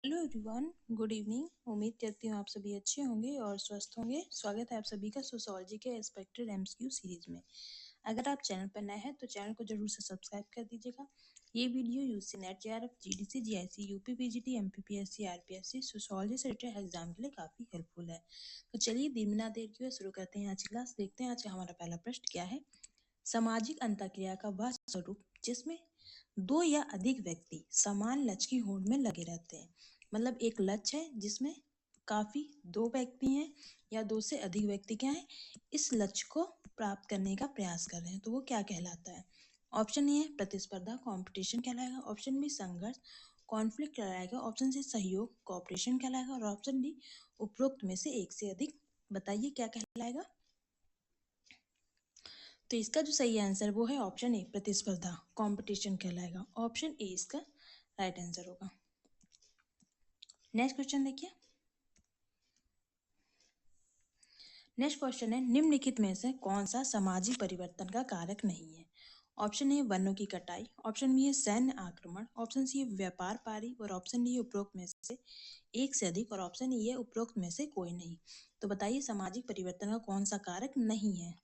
Hello everyone, good evening. उम्मीद करती हूँ आप सभी अच्छे होंगे और स्वस्थ होंगे। स्वागत है आप सभी का सोशियोलॉजी के एक्सपेक्टेड एमसीक्यू सीरीज में। अगर आप चैनल पर नए हैं तो चैनल को जरूर से सब्सक्राइब कर दीजिएगा। ये video UG NET, JRF, GDC, GIC, UP PGT, MPPSC, RPSC, sociology से रिलेटेड एग्जाम के लिए काफी हेल्पफुल है। तो चलिए देर बिना देर किए शुरू करते हैं आज की क्लास। देखते हैं आज का हमारा पहला प्रश्न क्या है। सामाजिक अंतःक्रिया का वह स्वरूप जिसमें दो या अधिक व्यक्ति समान लक्ष्य की होड़ में लगे रहते हैं। मतलब एक लक्ष्य है जिसमें काफी दो व्यक्ति हैं या दो से अधिक व्यक्ति क्या हैं, इस लक्ष्य को प्राप्त करने का प्रयास कर रहे हैं, तो वो क्या कहलाता है। ऑप्शन ए है प्रतिस्पर्धा, कंपटीशन कहलाएगा। ऑप्शन बी संघर्ष, कॉन्फ्लिक्ट कहलाएगा। ऑप्शन सी सहयोग, कोऑपरेशन कहलाएगा। और ऑप्शन डी उपरोक्त में से एक से अधिक। बताइए क्या कहलाएगा। तो इसका जो सही आंसर वो है ऑप्शन ए प्रतिस्पर्धा, कंपटीशन कहलाएगा। ऑप्शन ए इसका राइट आंसर होगा। नेक्स्ट क्वेश्चन देखिए। नेक्स्ट क्वेश्चन है निम्नलिखित में से कौन सा सामाजिक परिवर्तन का कारक नहीं है। ऑप्शन ए वनों की कटाई, ऑप्शन बी है सैन्य आक्रमण, ऑप्शन सी है व्यापार पारी और ऑप्शन डी है उपरोक्त में से एक से अधिक और ऑप्शन ई है उपरोक्त में से कोई नहीं। तो बताइए सामाजिक परिवर्तन का कौन सा कारक नहीं है।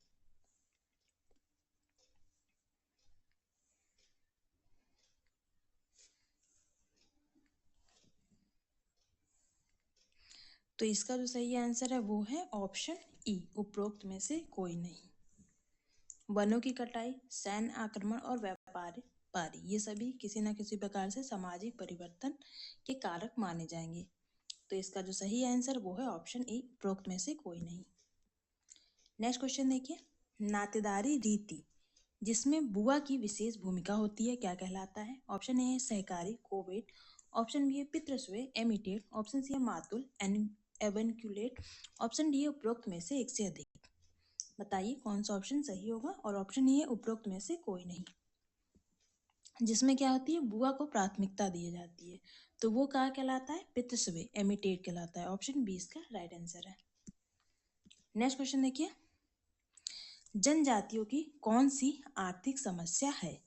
तो इसका जो सही आंसर है वो है ऑप्शन ई उपरोक्त में से कोई नहीं। वनों की कटाई, सैन्य आक्रमण और व्यापार पारी ये सभी किसी न किसी प्रकार से सामाजिक परिवर्तन के कारक माने जाएंगे। तो इसका जो सही आंसर वो है ऑप्शन ए उपरोक्त में से कोई नहीं। नेक्स्ट क्वेश्चन देखिए। नातेदारी रीति जिसमें बुआ की विशेष भूमिका होती है क्या कहलाता है। ऑप्शन ए है सहकारी, कोवेट। ऑप्शन बी है पितृस्वे, एमिटेट। ऑप्शन सी है मातुल, एवनक्यूलेट। ऑप्शन डी है उपरोक्त में से एक से अधिक। बताइए कौन सा ऑप्शन सही होगा। और ऑप्शन ए है उपरोक्त में से कोई नहीं, जिसमें क्या होती है बुआ को प्राथमिकता दी जाती है, तो वो क्या कहलाता है, पितृस्वे, एमिटेट कहलाता है। ऑप्शन बी इसका राइट आंसर है। नेक्स्ट क्वेश्चन देखिए। जनजातियों की कौन सी आर्थिक समस्या है।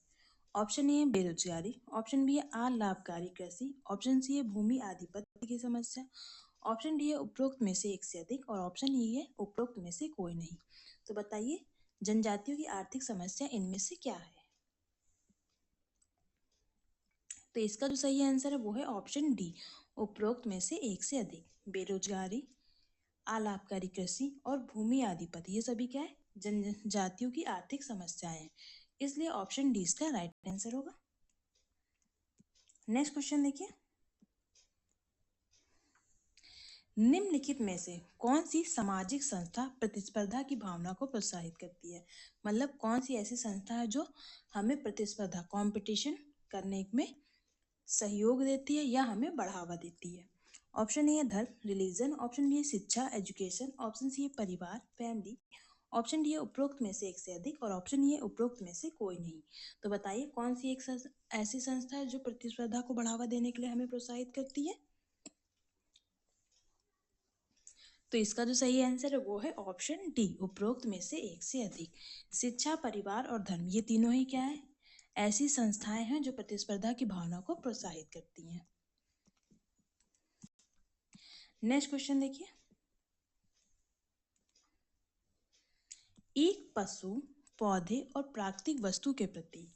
ऑप्शन ए है बेरोजगारी, ऑप्शन बी है अलाभकारी कृषि, ऑप्शन सी है भूमि आधिपत्य की समस्या, ऑप्शन डी है उपरोक्त में से एक से अधिक और ऑप्शन ई है उपरोक्त में से कोई नहीं। तो बताइए जनजातियों की आर्थिक समस्या इनमें से क्या है। तो इसका जो सही आंसर है वो है ऑप्शन डी उपरोक्त में से एक से अधिक। बेरोजगारी, अलाभकारी कृषि और भूमि आधिपत्य ये सभी क्या है, जनजातियों की आर्थिक समस्याएं हैं, इसलिए ऑप्शन डी इसका राइट आंसर होगा। नेक्स्ट क्वेश्चन देखिए। निम्नलिखित में से कौन सी सामाजिक संस्था प्रतिस्पर्धा की भावना को प्रोत्साहित करती है। मतलब कौन सी ऐसी संस्था है जो हमें प्रतिस्पर्धा, कंपटीशन करने में सहयोग देती है या हमें बढ़ावा देती है। ऑप्शन ए है धर्म, रिलीजन। ऑप्शन बी है शिक्षा, एजुकेशन। ऑप्शन सी है परिवार, फैमिली। ऑप्शन डी है उपरोक्त में से एक से अधिक और ऑप्शन ई है उपरोक्त में से कोई नहीं। तो बताइए कौन सी एक ऐसी संस्था है जो प्रतिस्पर्धा को बढ़ावा देने के लिए हमें प्रोत्साहित करती है। तो इसका जो सही आंसर है वो है ऑप्शन डी उपरोक्त में से एक से अधिक। शिक्षा, परिवार और धर्म ये तीनों ही क्या है, ऐसी संस्थाएं हैं जो प्रतिस्पर्धा की भावना को प्रोत्साहित करती हैं। नेक्स्ट क्वेश्चन देखिए। एक पशु, पौधे और प्राकृतिक वस्तु के प्रति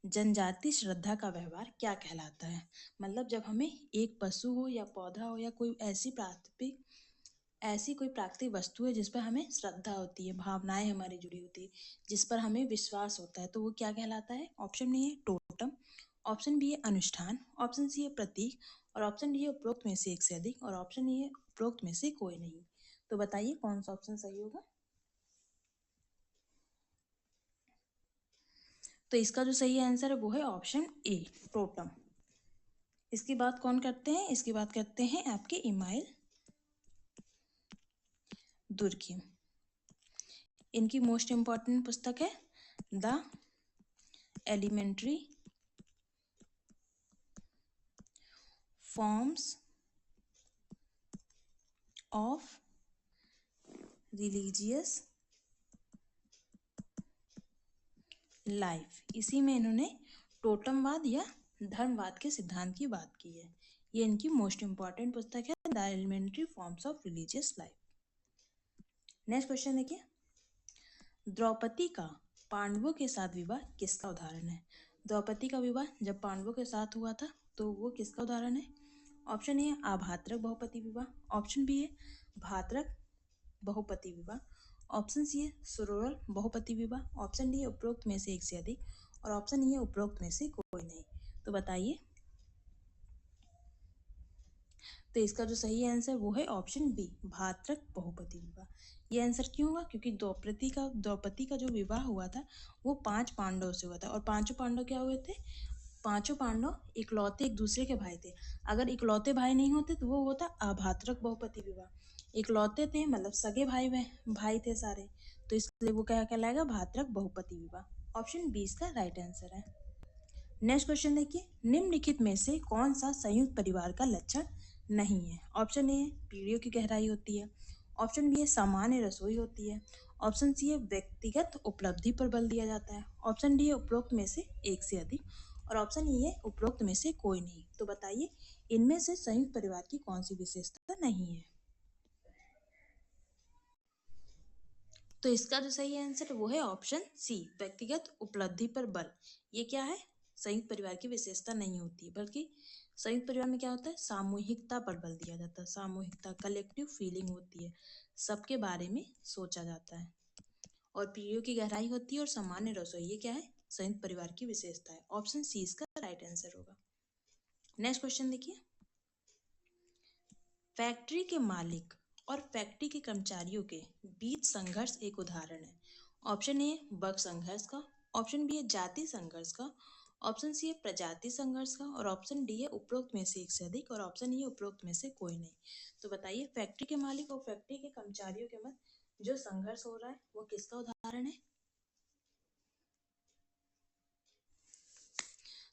जनजाति श्रद्धा का व्यवहार क्या कहलाता है। मतलब जब हमें एक पशु हो या पौधा हो या कोई ऐसी कोई प्राकृतिक वस्तु है जिस पर हमें श्रद्धा होती है, भावनाएं हमारी जुड़ी होती है, जिस पर हमें विश्वास होता है, तो वो क्या कहलाता है। ऑप्शन ए है टोटम, ऑप्शन बी है अनुष्ठान, ऑप्शन सी है प्रतीक और ऑप्शन डी है उपरोक्त में से एक से अधिक और ऑप्शन ई है उपरोक्त में से कोई नहीं। तो बताइए कौन सा ऑप्शन सही होगा। तो इसका जो सही आंसर है वो है ऑप्शन ए टोटम। इसकी बात कौन करते हैं, इसकी बात करते हैं आपके इमाइल दुर्खिम। इनकी मोस्ट इंपॉर्टेंट पुस्तक है the elementary forms of religious life. इसी में इन्होंने टोटमवाद या धर्मवाद के सिद्धांत की बात की है। ये इनकी मोस्ट इंपॉर्टेंट पुस्तक है, the elementary forms of religious life. Next question देखिए, द्रौपदी का पांडवों के साथ विवाह किसका उदाहरण है? द्रौपदी का विवाह जब पांडवों के साथ हुआ था तो वो किसका उदाहरण है? ऑप्शन ए आभात्रक बहुपति विवाह, ऑप्शन बी है भात्रक बहुपति विवाह, ऑप्शन सी है सुरोरल बहुपति विवाह, ऑप्शन डी है उपरोक्त में से एक से अधिक, और ऑप्शन ई है उपरोक्त में से कोई नहीं। तो बताइए। तो इसका जो सही आंसर वो है ऑप्शन बी, भात्रक बहुपति विवाह। ये आंसर क्यों हुआ? क्योंकि द्रौपदी का जो विवाह हुआ था वो 5 पांडवों से हुआ था, और पांचों पांडव क्या हुए थे? पांचों पांडव इकलौते एक दूसरे के भाई थे। अगर इकलौते भाई नहीं होते तो वो होता अभात्रक बहुपति विवाह। इकलौते थे मतलब सगे भाई थे सारे, तो इसलिए वो क्या कहलाएगा? भात्रक बहुपति विवाह। ऑप्शन बी इसका राइट आंसर है। नेक्स्ट क्वेश्चन देखिए, निम्नलिखित में से कौन सा संयुक्त परिवार का लक्षण नहीं है? ऑप्शन ए पीढ़ियों की गहराई होती है, ऑप्शन बी है सामान्य रसोई होती है, ऑप्शन सी है व्यक्तिगत उपलब्धि पर बल दिया जाता है, ऑप्शन डी है उपरोक्त में से एक से अधिक, और ऑप्शन ई है उपरोक्त में से कोई नहीं। तो बताइए इनमें से संयुक्त परिवार की कौन सी विशेषता नहीं है? तो इसका जो सही आंसर है वो है ऑप्शन सी, व्यक्तिगत उपलब्धि पर बल। ये क्या है? संयुक्त परिवार की विशेषता नहीं होती है, बल्कि संयुक्त परिवार में क्या होता है? सामूहिकता पर बल दिया जाता है। सामूहिकता, कलेक्टिव फीलिंग होती है, सबके बारे में सोचा जाता है, और पीढ़ियों की गहराई होती है, और सामान्य रसोई। ये क्या है? संयुक्त परिवार की विशेषता है। ऑप्शन सी इसका राइट आंसर होगा। नेक्स्ट क्वेश्चन देखिए, फैक्ट्री के मालिक और फैक्ट्री के कर्मचारियों के बीच संघर्ष एक उदाहरण है। ऑप्शन ए वर्ग संघर्ष का, ऑप्शन बी है जाति संघर्ष का, ऑप्शन सी है प्रजाति संघर्ष का, और ऑप्शन डी है उपरोक्त में से एक से अधिक, और ऑप्शन ई है उपरोक्त में से कोई नहीं। तो बताइए फैक्ट्री के मालिक और फैक्ट्री के कर्मचारियों के मध्य जो संघर्ष हो रहा है वो किसका उदाहरण है?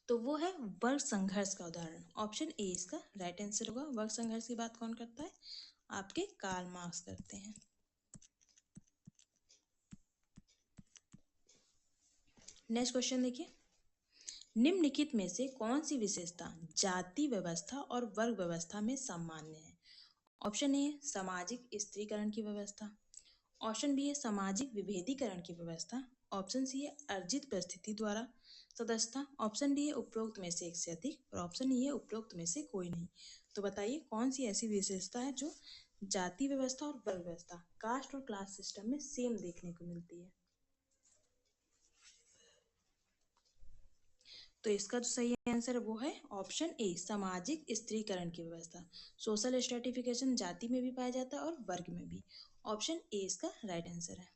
तो वो है वर्ग संघर्ष का उदाहरण। ऑप्शन ए इसका राइट आंसर होगा। वर्ग संघर्ष की बात कौन करता है? आपके कार्ल मार्क्स करते हैं। नेक्स्ट क्वेश्चन देखिए, निम्नलिखित में से कौन सी विशेषता जाति व्यवस्था और वर्ग व्यवस्था में सामान्य है? ऑप्शन ए सामाजिक स्त्रीकरण की व्यवस्था, ऑप्शन बी है सामाजिक विभेदीकरण की व्यवस्था, ऑप्शन सी है अर्जित परिस्थिति द्वारा सदस्यता, ऑप्शन डी है उपरोक्त में से एक से अधिक, और ऑप्शन ई है उपरोक्त में से कोई नहीं। तो बताइए कौन सी ऐसी विशेषता है जो जाति व्यवस्था और वर्ग व्यवस्था, कास्ट और क्लास सिस्टम में सेम देखने को मिलती है? तो इसका जो सही आंसर है वो है ऑप्शन ए, सामाजिक स्त्रीकरण की व्यवस्था। सोशल स्ट्रेटिफिकेशन जाति में भी पाया जाता है और वर्ग में भी। ऑप्शन ए इसका राइट आंसर है।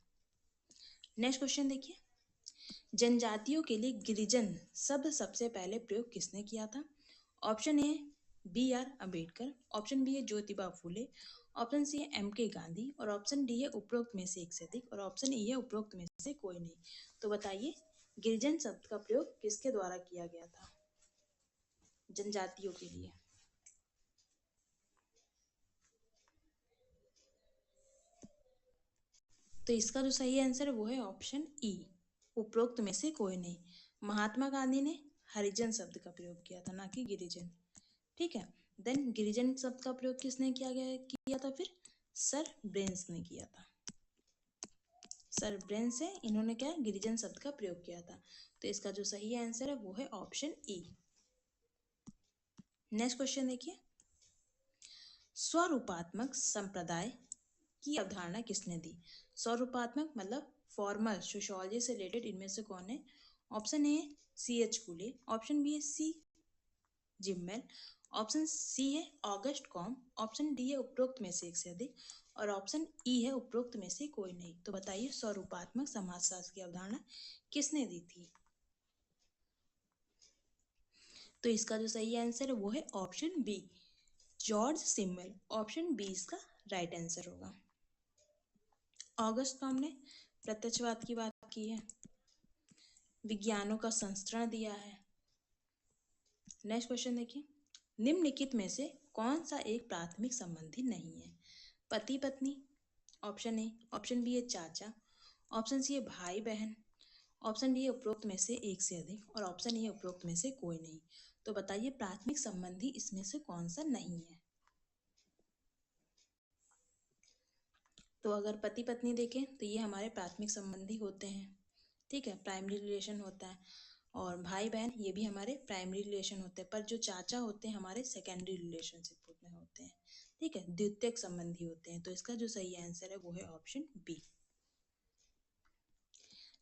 नेक्स्ट क्वेश्चन देखिए, जनजातियों के लिए गिरिजन शब्द सबसे पहले प्रयोग किसने किया था? Option A B R Ambedkar, option B है ज्योतिबा फूले, ऑप्शन सी है एम के गांधी, और ऑप्शन डी है उपरोक्त में से एक से अधिक, और ऑप्शन ई है उपरोक्त में से कोई नहीं। तो बताइए गिरिजन शब्द का प्रयोग किसके द्वारा किया गया था जनजातियों के लिए? तो इसका जो सही आंसर है वो है ऑप्शन ई, उपरोक्त में से कोई नहीं। महात्मा गांधी ने हरिजन शब्द का प्रयोग किया था, ना कि गिरिजन। ठीक है। देन गिरिजन शब्द का प्रयोग किसने किया था फिर? सर ब्रेंस ने किया था। सर ब्रेंस से इन्होंने क्या गिरिजन शब्द का प्रयोग किया था। तो इसका जो सही आंसर है वो है ऑप्शन ई। नेक्स्ट क्वेश्चन देखिए, स्वरूपात्मक संप्रदाय की अवधारणा किसने दी? स्वरूपात्मक मतलब फॉर्मल सोशियोलॉजी से रिलेटेड इनमें से कौन है? ऑप्शन ए सी एच कुले, ऑप्शन बी है सी जिम्मेल, ऑप्शन सी है ऑगस्ट कॉम, ऑप्शन डी है उपरोक्त में से एक से अधिक, और ऑप्शन ई है उपरोक्त में से कोई नहीं। तो बताइए स्वरूपात्मक समाजशास्त्र की अवधारणा किसने दी थी? तो इसका जो सही आंसर है वो है ऑप्शन बी, जॉर्ज सिमल। ऑप्शन बी इसका राइट आंसर होगा। ऑगस्ट कॉम ने प्रत्यक्षवाद की बात की है, विज्ञानों का संस्करण दिया है। नेक्स्ट क्वेश्चन देखिए, निम्नलिखित में से कौन सा एक प्राथमिक संबंधी नहीं है? पति पत्नी, ऑप्शन ए, ऑप्शन बी है चाचा, ऑप्शन सी है भाई बहन, ऑप्शन डी है उपरोक्त में से एक से अधिक, और ऑप्शन ई है उपरोक्त में से कोई नहीं। तो बताइए प्राथमिक संबंधी इसमें से कौन सा नहीं है। तो अगर पति पत्नी देखें तो ये हमारे प्राथमिक संबंधी होते हैं, ठीक है, प्राइमरी रिलेशन होता है। और भाई बहन ये भी हमारे प्राइमरी रिलेशन होते हैं, पर जो चाचा होते हैं हमारे सेकेंडरी रिलेशनशिप में होते हैं, ठीक है, द्वितीयक संबंधी होते हैं। तो इसका जो सही आंसर है वो है ऑप्शन बी।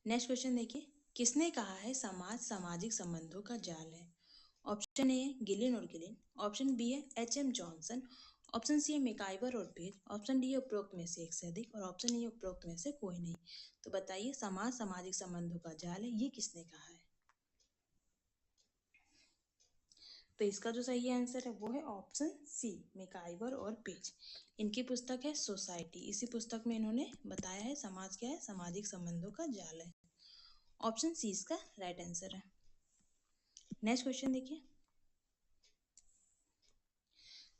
नेक्स्ट क्वेश्चन देखिए, किसने कहा है समाज सामाजिक संबंधों का जाल है। ऑप्शन ए है गिलिन और गिलिन, ऑप्शन बी है एच.एम. जॉनसन, ऑप्शन सी है मैकाइवर और पेज, ऑप्शन डी है उपरोक्त में से एक से अधिक और ऑप्शन ई है उपरोक्त में से कोई नहीं। तो बताइए समाज सामाजिक संबंधों का जाल है ये किसने कहा है। तो इसका जो सही आंसर है वो है ऑप्शन सी मैकाइवर और पेज। इनकी पुस्तक है सोसाइटी। इसी पुस्तक में इन्होंने बताया है समाज क्या है, सामाजिक संबंधों का जाल है। ऑप्शन सी इसका राइट आंसर है। नेक्स्ट क्वेश्चन देखिए,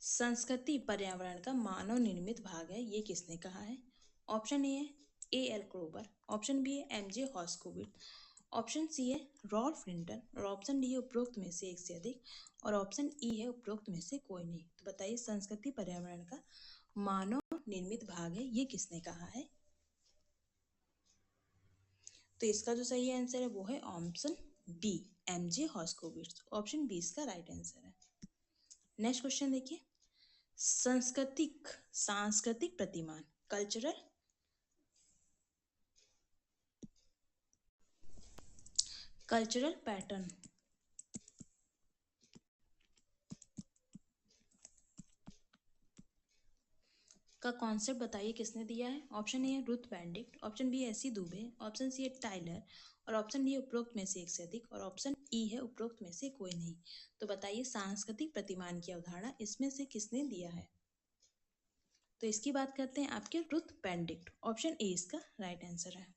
संस्कृति पर्यावरण का मानव निर्मित भाग है ये किसने कहा है। ऑप्शन ए है ए.एल. क्रोबर, ऑप्शन बी है एम.जे. हॉस्कोविट, ऑप्शन सी है रॉल्फ लिंटन और ऑप्शन डी है उपरोक्त में से एक से अधिक और ऑप्शन ई है उपरोक्त में से कोई नहीं। तो बताइए संस्कृति पर्यावरण का मानव निर्मित भाग है ये किसने कहा है। तो इसका जो सही आंसर है वो है option B M J. Herskovits. Option B इसका राइट आंसर है। नेक्स्ट क्वेश्चन देखिए, सांस्कृतिक प्रतिमान कल्चरल पैटर्न का कॉन्सेप्ट बताइए किसने दिया है। ऑप्शन ए है रुथ बेंडिक्ट, ऑप्शन बी है एसी दुबे, ऑप्शन सी है टाइलर और ऑप्शन डी है उपरोक्त में से एक से अधिक और ऑप्शन ई है उपरोक्त में से कोई नहीं। तो बताइए सांस्कृतिक प्रतिमान की अवधारणा इसमें से किसने दिया है। तो इसकी बात करते हैं आपके रुथ बेंडिक्ट। ऑप्शन ए इसका राइट आंसर है।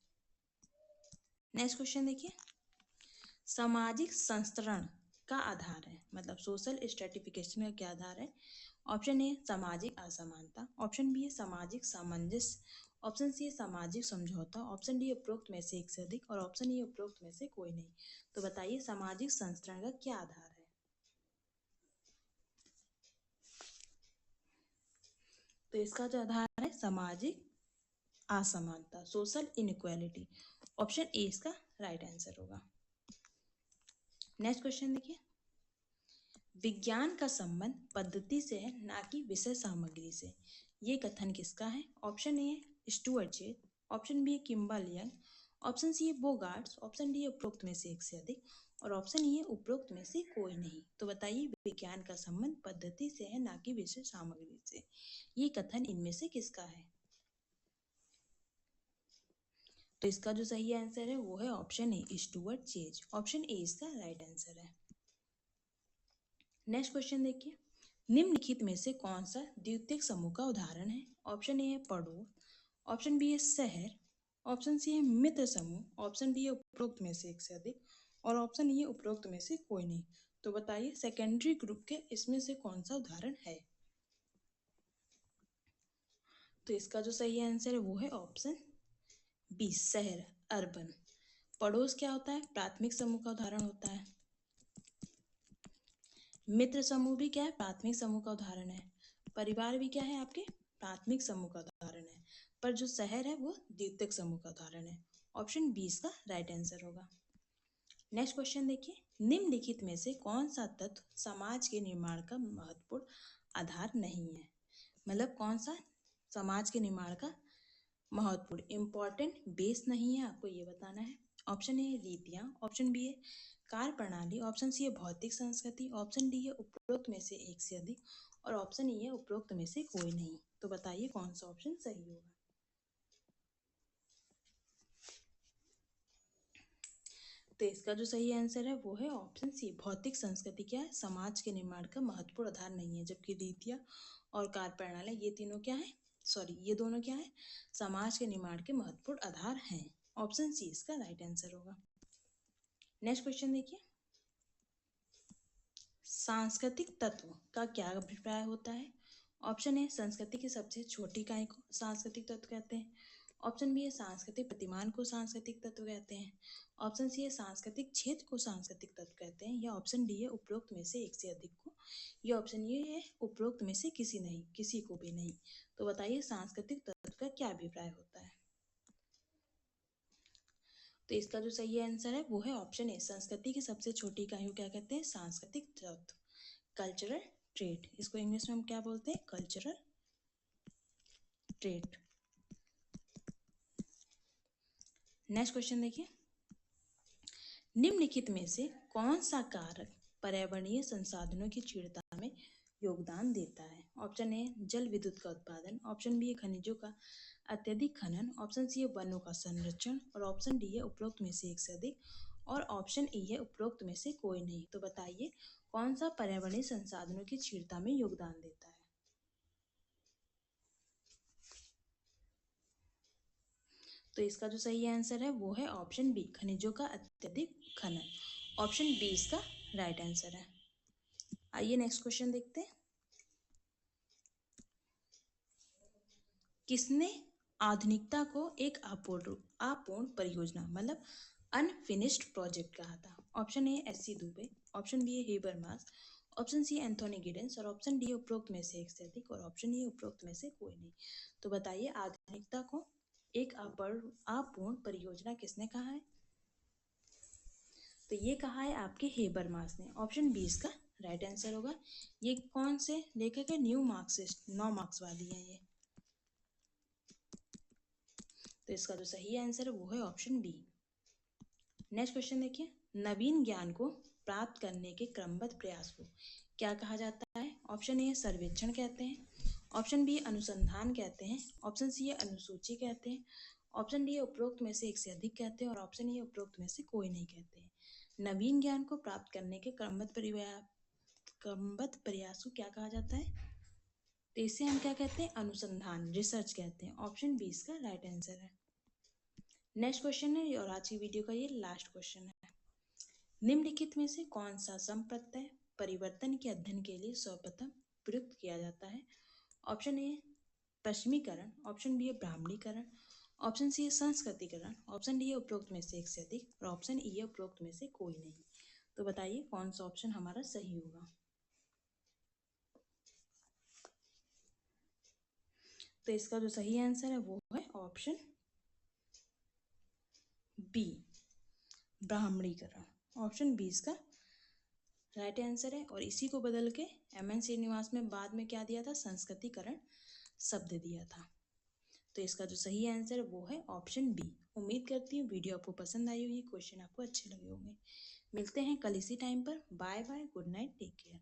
नेक्स्ट क्वेश्चन देखिए, सामाजिक संस्तरण का आधार है, मतलब सोशल स्ट्रेटिफिकेशन का क्या आधार है। ऑप्शन ए सामाजिक असमानता, ऑप्शन बी है सामाजिक सामंजस्य, ऑप्शन सी है सामाजिक समझौता, ऑप्शन डी उपरोक्त में से एक से अधिक और ऑप्शन ई उपरोक्त में से कोई नहीं। तो बताइए सामाजिक संस्तरण का क्या आधार है। तो इसका जो आधार है सामाजिक असमानता, सोशल इनइक्वालिटी। ऑप्शन ए इसका राइट आंसर होगा। नेक्स्ट क्वेश्चन देखिए, विज्ञान का संबंध पद्धति से है ना कि विषय सामग्री से, ये कथन किसका है। Option A Stuart J, option B है किम्बल यंग, ऑप्शन सी है बोगार्ट्स, ऑप्शन डी है उपरोक्त में से एक से अधिक और ऑप्शन ई है उपरोक्त में से कोई नहीं। तो बताइए विज्ञान का संबंध पद्धति से है ना कि विषय सामग्री से, ये कथन इनमें से किसका है। तो इसका जो सही आंसर है वो है option A Stuart chase. Option A इसका राइट आंसर है। नेक्स्ट क्वेश्चन देखिए, निम्नलिखित में से कौन सा द्वितीयक समूह का उदाहरण है। ऑप्शन ए है पड़ोस, ऑप्शन बी है शहर, ऑप्शन सी है मित्र समूह, ऑप्शन डी है उपरोक्त में से एक से अधिक और ऑप्शन ई है उपरोक्त में से कोई नहीं। तो बताइए सेकेंडरी ग्रुप के इसमें से कौन सा उदाहरण है। तो इसका जो सही आंसर है वो है ऑप्शन बी शहर, अर्बन। पड़ोस क्या होता है, प्राथमिक समूह का उदाहरण होता है। मित्र समूह भी क्या है, प्राथमिक समूह का उदाहरण है। परिवार भी क्या है, आपके प्राथमिक समूह का उदाहरण है। पर जो शहर है वो द्वितीयक समूह का उदाहरण है। ऑप्शन बी इसका राइट आंसर होगा। नेक्स्ट क्वेश्चन देखिए, निम्नलिखित में से कौन सा तत्व समाज के निर्माण का महत्वपूर्ण आधार नहीं है। मतलब कौन सा समाज के निर्माण का महत्वपूर्ण इंपॉर्टेंट बेस नहीं है, आपको ये बताना है। ऑप्शन ए रीतियाँ, ऑप्शन बी है कार्य प्रणाली, ऑप्शन सी है भौतिक संस्कृति, ऑप्शन डी है उपरोक्त में से एक से अधिक और ऑप्शन ई है उपरोक्त में से कोई नहीं। तो बताइए कौन सा ऑप्शन सही होगा। तो इसका जो सही आंसर है वो है ऑप्शन सी भौतिक संस्कृति क्या है, समाज के निर्माण का महत्वपूर्ण आधार नहीं है। जबकि रीतियाँ और कार्य प्रणाली ये तीनों क्या है, ये दोनों क्या है, समाज के निर्माण के महत्वपूर्ण आधार हैं। ऑप्शन सी इसका राइट आंसर होगा। नेक्स्ट क्वेश्चन देखिए, सांस्कृतिक तत्व का क्या अभिप्राय होता है। ऑप्शन ए संस्कृति की सबसे छोटी इकाई को सांस्कृतिक तत्व कहते हैं, ऑप्शन बी है सांस्कृतिक प्रतिमान को सांस्कृतिक तत्व कहते हैं। ऑप्शन सी है सांस्कृतिक क्षेत्र को सांस्कृतिक तत्व कहते हैं। या ऑप्शन डी है उपरोक्त में से एक से अधिक को। या ऑप्शन ये है उपरोक्त में से किसी को भी नहीं। तो बताइए सांस्कृतिक तत्व का क्या अभिप्राय होता है। तो इसका जो सही आंसर है वो है ऑप्शन ए। संस्कृति की सबसे छोटी इकाई को क्या कहते हैं? सांस्कृतिक तत्व, कल्चरल ट्रेट। इसको इंग्लिश में हम क्या बोलते हैं? Cultural trait. नेक्स्ट क्वेश्चन देखिए, निम्नलिखित में से कौन सा कारक पर्यावरणीय संसाधनों की क्षीणता में योगदान देता है? ऑप्शन ए जल विद्युत का उत्पादन, ऑप्शन बी है खनिजों का अत्यधिक खनन, ऑप्शन सी है वनों का संरक्षण, और ऑप्शन डी है उपरोक्त में से एक से अधिक, और ऑप्शन ई है उपरोक्त में से कोई नहीं। तो बताइए कौन सा पर्यावरणीय संसाधनों की क्षीणता में योगदान देता है। तो इसका जो सही आंसर है वो है ऑप्शन बी, खनिजों का अत्यधिक खनन। ऑप्शन बी इसका राइट आंसर है। आइए नेक्स्ट क्वेश्चन देखते हैं, किसने आधुनिकता को एक अपूर्ण परियोजना मतलब अनफिनिश्ड प्रोजेक्ट कहा था? Option A S C. Dube, option B है Habermas, option C Anthony Giddens, और ऑप्शन डी उपरोक्त में से एक से अधिक, और ऑप्शन ए उपरोक्त में से कोई नहीं। तो बताइए आधुनिकता को एक अपूर्ण परियोजना किसने कहा है? तो ये कहा है आपके हेबरमास ने। ऑप्शन बी इसका राइट आंसर होगा। ये कौन से लेखक है? न्यू मार्क्सिस्ट, 9 मार्क्सवादी है ये। तो इसका जो सही आंसर है वो है ऑप्शन बी। नेक्स्ट क्वेश्चन देखिए, नवीन ज्ञान को प्राप्त करने के क्रमबद्ध प्रयास को क्या कहा जाता है? ऑप्शन ए सर्वेक्षण कहते हैं, ऑप्शन बी अनुसंधान कहते हैं, ऑप्शन सी है अनुसूची कहते हैं, ऑप्शन डी है उपरोक्त में से एक से अधिक कहते हैं, और ऑप्शन ई है उपरोक्त में से कोई नहीं कहते हैं। नवीन ज्ञान को प्राप्त करने के क्रमबद्ध प्रयास को क्या कहा जाता है? तो इसे हम क्या कहते हैं? अनुसंधान, रिसर्च कहते हैं। ऑप्शन बी इसका राइट आंसर है। नेक्स्ट क्वेश्चन है और आज की वीडियो का ये लास्ट क्वेश्चन है, निम्नलिखित में से कौन सा संप्रत्यय परिवर्तन के अध्ययन के लिए सर्वप्रथम प्रयुक्त किया जाता है? ऑप्शन ए पश्चिमीकरण, ऑप्शन बी है ब्राह्मणीकरण, ऑप्शन सी है संस्कृतिकरण, ऑप्शन डी है उपरोक्त में से एक से अधिक, और ऑप्शन ई है उपरोक्त में से कोई नहीं। तो बताइए कौन सा ऑप्शन हमारा सही होगा। तो इसका जो सही आंसर है वो है ऑप्शन बी, ब्राह्मणीकरण। ऑप्शन बी इसका राइट आंसर है। और इसी को बदल के एम.एन. श्रीनिवास में बाद में क्या दिया था? संस्कृतिकरण शब्द दिया था। तो इसका जो सही आंसर है वो है ऑप्शन बी। उम्मीद करती हूँ वीडियो आपको पसंद आई होगी, क्वेश्चन आपको अच्छे लगे होंगे। मिलते हैं कल इसी टाइम पर। Bye bye, good night, take care.